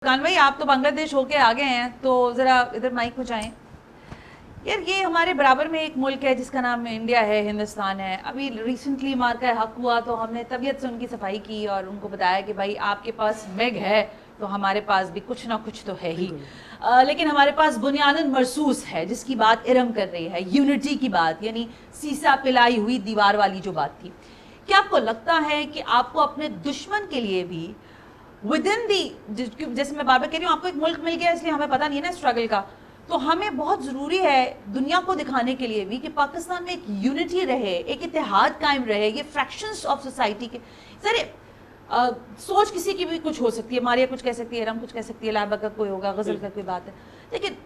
कान भाई आप तो बांग्लादेश होके आ गए हैं तो ज़रा इधर माइक हो जाएं। यार ये हमारे बराबर में एक मुल्क है जिसका नाम इंडिया है, हिंदुस्तान है। अभी रिसेंटली मार्का हक हुआ तो हमने तबीयत से उनकी सफाई की और उनको बताया कि भाई आपके पास मेग है तो हमारे पास भी कुछ ना कुछ तो है ही, लेकिन हमारे पास बुनियादन मरसूस है जिसकी बात इरम कर रही है, यूनिटी की बात, यानी सीसा पिलाई हुई दीवार वाली जो बात थी। क्या आपको लगता है कि आपको अपने दुश्मन के लिए भी विद इन दी, जैसे मैं बार बार कह रही हूँ आपको एक मुल्क मिल गया इसलिए हमें पता नहीं है ना स्ट्रगल का, तो हमें बहुत ज़रूरी है दुनिया को दिखाने के लिए भी कि पाकिस्तान में एक यूनिटी रहे, एक इत्तेहाद कायम रहे। ये फ्रैक्शंस ऑफ सोसाइटी के ज़रिए सोच किसी की भी कुछ हो सकती है, मारिया कुछ कह सकती है, रम कुछ कह सकती है, लाबा का कोई होगा, गज़ल का कोई बात है, लेकिन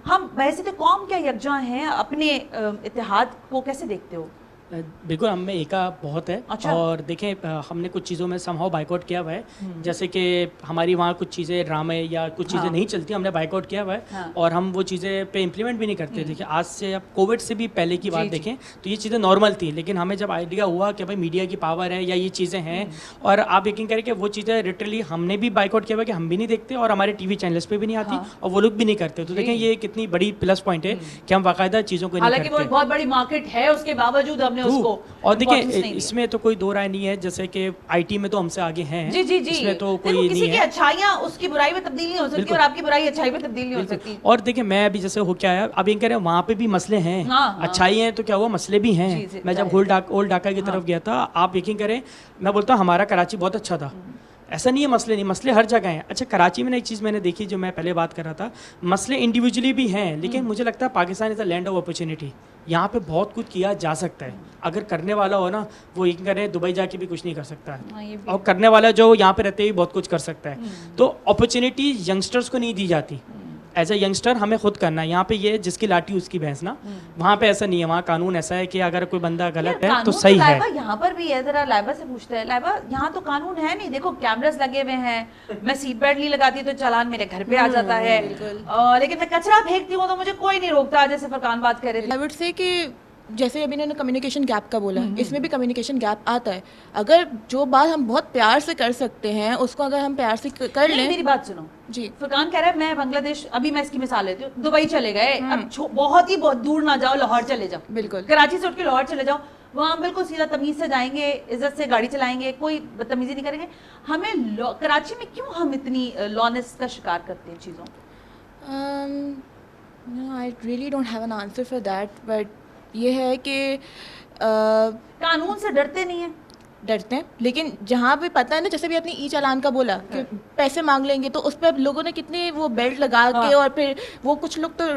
हम वैसे तो कौम क्या यकजा हैं, अपने इत्तेहाद को कैसे देखते हो? बिल्कुल, हम में एका बहुत है। अच्छा। और देखें हमने कुछ चीज़ों में समहाउ बाइकआउट किया हुआ है, जैसे कि हमारी वहाँ कुछ चीज़ें ड्रामे या कुछ चीज़ें नहीं चलती, हमने बाइकआउट किया हुआ है और हम वो चीज़ें पे इम्प्लीमेंट भी नहीं करते। देखिए आज से, अब कोविड से भी पहले की बात देखें तो ये चीज़ें नॉर्मल थी, लेकिन हमें जब आइडिया हुआ कि भाई मीडिया की पावर है या ये चीज़ें हैं, और आप यकीन करें कि वो चीज़ें लिटरली हमने भी बाइकआउट किया हुआ कि हम भी नहीं देखते और हमारे टीवी चैनल्स पे भी नहीं आती और वो लोग भी नहीं करते। तो देखें ये कितनी बड़ी प्लस पॉइंट है कि हम बाकायदा चीज़ों को नहीं हालांकि वो करते। एक बहुत बड़ी मार्केट है, उसके बावजूद हमने उसको, और देखिए इसमें तो कोई दो राय नहीं है, जैसे कि आईटी में तो हमसे आगे हैं। जी जी जी, इसमें तो कोई किसी नहीं की है। अच्छाइयाँ उसकी बुराई में तब्दील नहीं हो सकती और आपकी बुराई अच्छाई में तब्दील नहीं हो सकती। और देखिए मैं अभी जैसे हो क्या है, अब ये कह रहे हैं वहाँ पे भी मसले हैं, अच्छाई हैं तो क्या हुआ, मसले भी हैं। मैं जब ओल्ड ढाका की तरफ गया था, आप यकीन करें, मैं बोलता हूँ हमारा कराची बहुत अच्छा था, ऐसा नहीं है मसले नहीं, मसले हर जगह हैं। अच्छा, कराची में एक चीज़ मैंने देखी जो मैं पहले बात कर रहा था, मसले इंडिविजुअली भी हैं, लेकिन मुझे लगता है Pakistan is a land of opportunity. यहाँ पे बहुत कुछ किया जा सकता है, अगर करने वाला हो ना, वो यकीन करें दुबई जाके भी कुछ नहीं कर सकता है, और करने वाला जो यहाँ पे रहते ही बहुत कुछ कर सकता है। तो अपॉर्चुनिटी यंगस्टर्स को नहीं दी जाती, एज ए यंगस्टर हमें खुद करना है। यहाँ पे ये जिसकी लाठी उसकी भैंस ना, वहाँ पे ऐसा नहीं है, वहाँ कानून ऐसा है कि अगर कोई बंदा गलत है तो सही है। यहाँ पर भी है, जरा लाइबा से पूछते हैं, लाइबा यहाँ तो कानून है नहीं, देखो कैमरास लगे हुए हैं, मैं सीट बेल्ट नहीं लगाती तो चालान मेरे घर पे आ जाता है, लेकिन मैं कचरा फेंकती हूँ तो मुझे कोई नहीं रोकता, जैसे फरकान बात कर रहे थे। आई वुड से कि जैसे अभी इन्होंने कम्युनिकेशन गैप का बोला, इसमें भी कम्युनिकेशन गैप आता है। अगर जो बात हम बहुत प्यार से कर सकते हैं उसको अगर हम प्यार से कर लें। मेरी बात सुनो जी, फरकान कह रहा है मैं बांग्लादेश, अभी मैं इसकी मिसाल लेती हूँ, दुबई चले गए, अब बहुत दूर ना जाओ, लाहौर चले जाओ, बिल्कुल कराची से उठ के लाहौर चले जाओ, वहाँ बिल्कुल सीधा तमीज से जाएंगे, इज्जत से गाड़ी चलाएंगे, कोई बदतमीजी नहीं करेंगे। हमें कराची में क्यों हम इतनी लॉनेस का शिकार करते हैं चीज़ों? I really don't have an answer for that, but ये है कि कानून से डरते नहीं है, डरते हैं, लेकिन जहाँ पे पता है ना, जैसे भी आपने ई चालान का बोला कि पैसे मांग लेंगे, तो उस पर लोगों ने कितने वो बेल्ट लगा के, और फिर वो कुछ लोग तो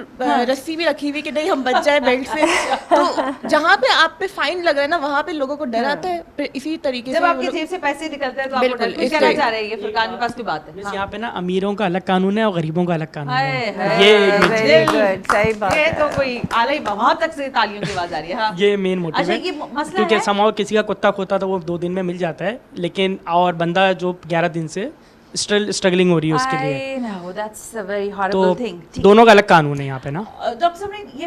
रस्सी भी रखी हुई कि नहीं हम बच जाए बेल्ट से। तो जहाँ पे आप पे फाइन लग रहा है ना, वहाँ पे लोगों को डर आता है। फिर इसी तरीके से जब आपकी जेब से पैसे निकलते हैं तो आपको डर, कुछ कहना चाह रही है फरकान के पास की बात है। यहाँ पे ना अमीरों का अलग कानून है और गरीबों का अलग कानून है। ये सही बात ये है। तो कोई आला वहां तक से तालियों की आवाज आ रही है। ये मेन मोटिव अच्छा, है, ये मसला क्योंकि है। समाओ किसी का कुत्ता खोता तो वो 2 दिन में मिल जाता है, लेकिन और बंदा जो 11 दिन से स्ट्रगलिंग हो रही है उसके लिए, I know, that's a very तो horrible thing. दोनों का अलग कानून है यहाँ पे ना। डॉक्टर साहब ने ये